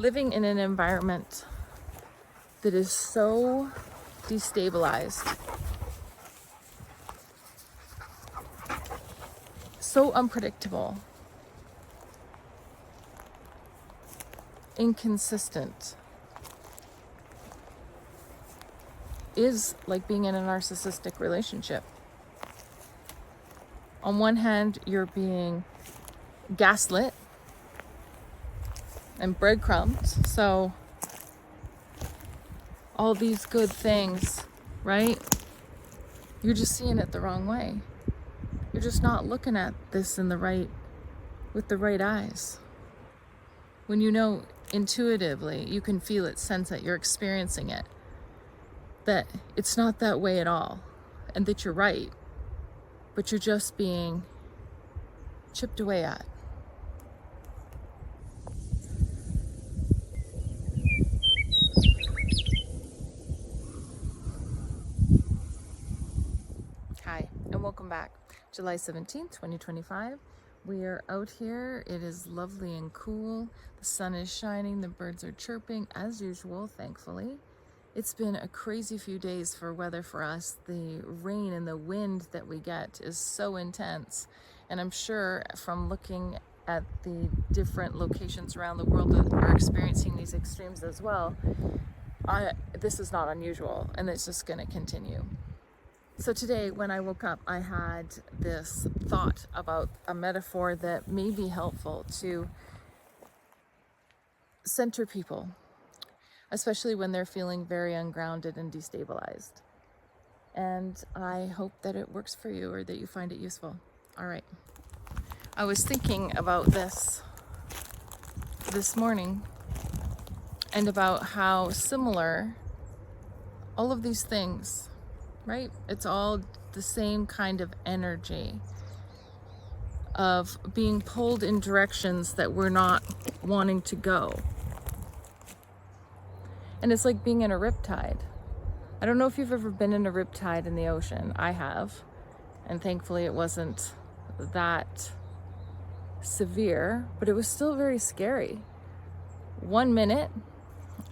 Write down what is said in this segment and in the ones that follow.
living in an environment that is so destabilized, so unpredictable, inconsistent, is like being in a narcissistic relationship. On one hand, you're being gaslit and breadcrumbs, so all these good things, right? You're just seeing it the wrong way. You're just not looking at this with the right eyes. When you know intuitively, you can feel it, sense it, you're experiencing it, that it's not that way at all, and that you're right, but you're just being chipped away at. Hi, and welcome back. July 17th, 2025. We are out here. It is lovely and cool. The sun is shining. The birds are chirping as usual, thankfully. It's been a crazy few days for weather for us. The rain and the wind that we get is so intense. And I'm sure from looking at the different locations around the world that are experiencing these extremes as well, this is not unusual, and it's just going to continue. So today when I woke up, I had this thought about a metaphor that may be helpful to center people, especially when they're feeling very ungrounded and destabilized. And I hope that it works for you, or that you find it useful. All right. I was thinking about this morning, and about how similar all of these things, right? It's all the same kind of energy of being pulled in directions that we're not wanting to go. And it's like being in a riptide. I don't know if you've ever been in a riptide in the ocean. I have. And thankfully it wasn't that severe, but it was still very scary. 1 minute,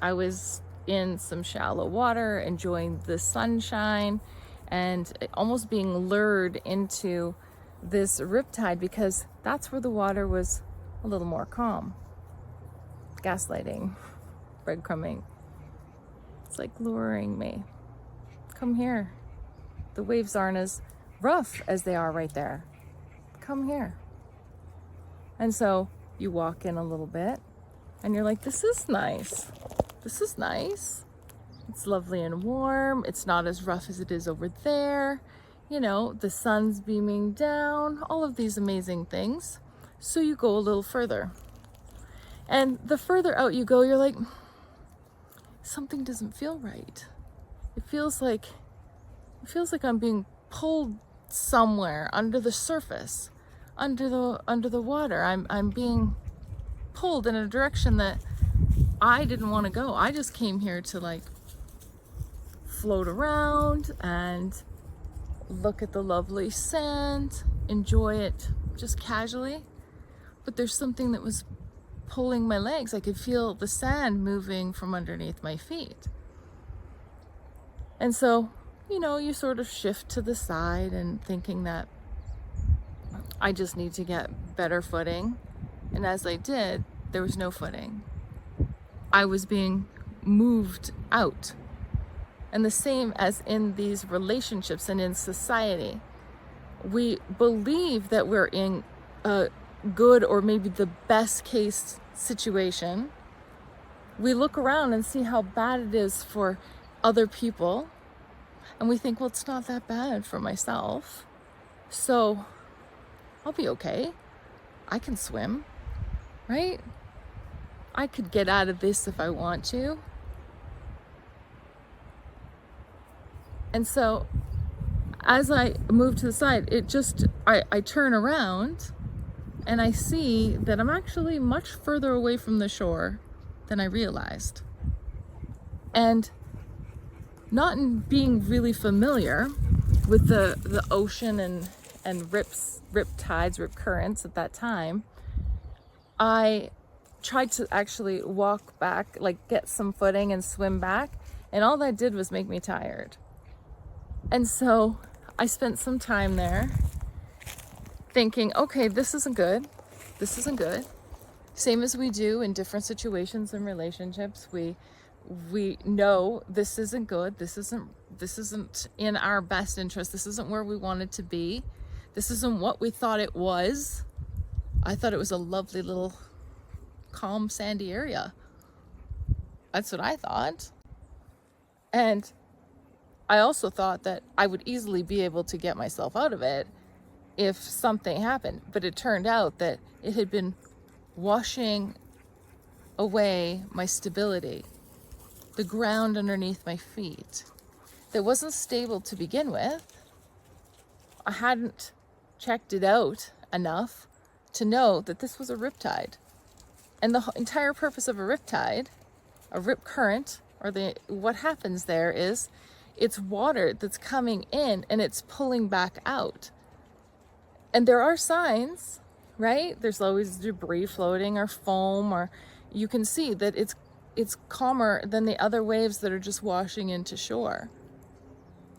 I was in some shallow water, enjoying the sunshine, and almost being lured into this riptide because that's where the water was a little more calm. Gaslighting, breadcrumbing. It's like luring me. Come here. The waves aren't as rough as they are right there. Come here. And so you walk in a little bit and you're like, this is nice. This is nice. It's lovely and warm. It's not as rough as it is over there. You know, the sun's beaming down, all of these amazing things. So you go a little further. And the further out you go, you're like, something doesn't feel right. It feels like I'm being pulled somewhere under the surface, under the water. I'm being pulled in a direction that I didn't want to go. I just came here to like float around and look at the lovely sand, enjoy it just casually. But there's something that was pulling my legs. I could feel the sand moving from underneath my feet. And so, you know, you sort of shift to the side and thinking that I just need to get better footing. And as I did, there was no footing. I was being moved out. And the same as in these relationships and in society, we believe that we're in a good or maybe the best case situation. We look around and see how bad it is for other people, and we think, well, it's not that bad for myself, so I'll be okay. I can swim, right? I could get out of this if I want to. And so as I move to the side, I turn around and I see that I'm actually much further away from the shore than I realized. And not in being really familiar with the ocean and rip tides, rip currents at that time, I tried to actually walk back, like get some footing and swim back. And all that did was make me tired. And so I spent some time there thinking, okay, this isn't good. This isn't good. Same as we do in different situations and relationships. We know this isn't good. This isn't in our best interest. This isn't where we wanted to be. This isn't what we thought it was. I thought it was a lovely little calm, sandy area. That's what I thought. And I also thought that I would easily be able to get myself out of it if something happened. But it turned out that it had been washing away my stability, the ground underneath my feet that wasn't stable to begin with. I hadn't checked it out enough to know that this was a riptide. And the entire purpose of a riptide, a rip current, or what happens there is it's water that's coming in and it's pulling back out. And there are signs, right? There's always debris floating or foam, or you can see that it's calmer than the other waves that are just washing into shore.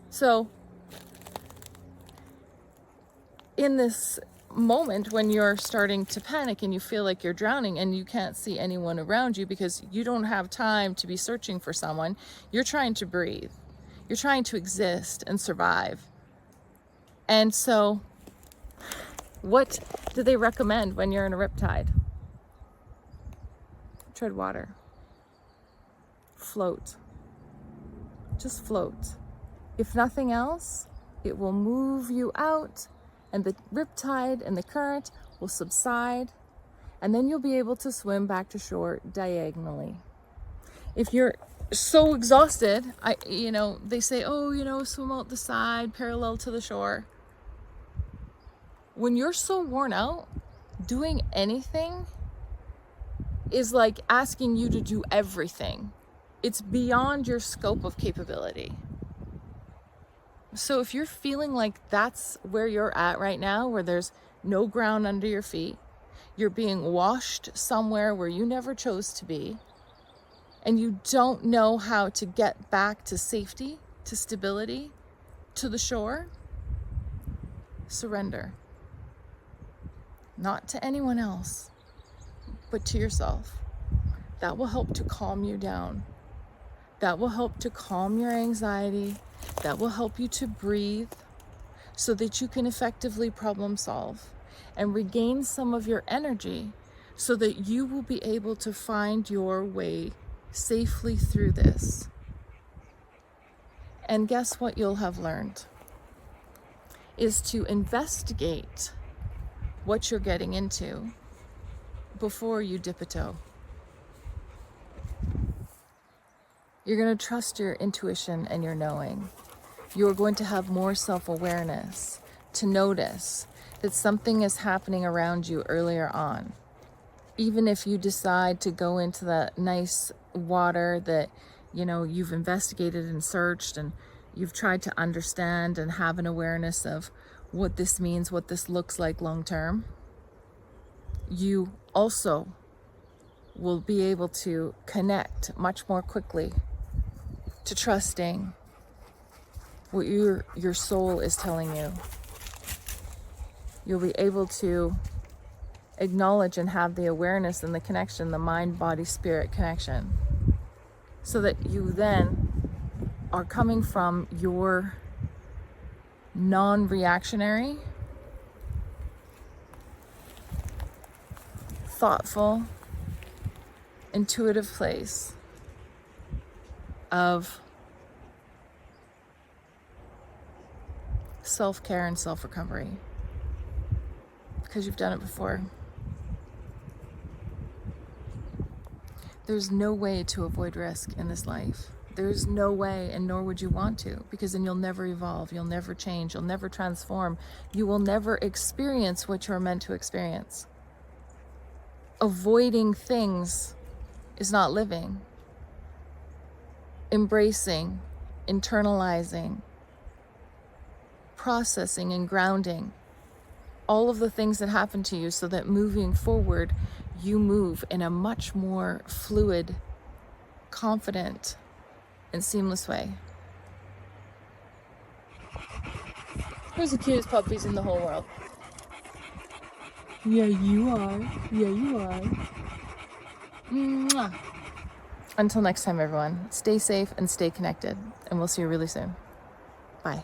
So in this moment when you're starting to panic and you feel like you're drowning and you can't see anyone around you because you don't have time to be searching for someone, you're trying to breathe. You're trying to exist and survive. And so what do they recommend when you're in a riptide? Tread water. Float. Just float. If nothing else, it will move you out, and the riptide and the current will subside, and then you'll be able to swim back to shore diagonally. If you're so exhausted, they say, swim out the side parallel to the shore. When you're so worn out, doing anything is like asking you to do everything. It's beyond your scope of capability. So if you're feeling like that's where you're at right now, where there's no ground under your feet, you're being washed somewhere where you never chose to be, and you don't know how to get back to safety, to stability, to the shore, surrender. Not to anyone else, but to yourself. That will help to calm you down. That will help to calm your anxiety. That will help you to breathe so that you can effectively problem solve and regain some of your energy so that you will be able to find your way safely through this. And guess what you'll have learned is to investigate what you're getting into before you dip a toe. You're going to trust your intuition and your knowing. You're going to have more self-awareness to notice that something is happening around you earlier on. Even if you decide to go into that nice water that, you've investigated and searched and you've tried to understand and have an awareness of what this means, what this looks like long term, you also will be able to connect much more quickly to trusting what your soul is telling you. You'll be able to acknowledge and have the awareness and the connection, the mind, body, spirit connection, so that you then are coming from your non-reactionary, thoughtful, intuitive place of self-care and self-recovery, because you've done it before. There's no way to avoid risk in this life. There's no way, and nor would you want to, because then you'll never evolve, you'll never change, you'll never transform, you will never experience what you're meant to experience. Avoiding things is not living. Embracing, internalizing, processing and grounding all of the things that happen to you so that moving forward, you move in a much more fluid, confident, and seamless way. Who's the cutest puppies in the whole world? Yeah, you are. Yeah, you are. Mwah. Until next time, everyone, stay safe and stay connected, and we'll see you really soon. Bye.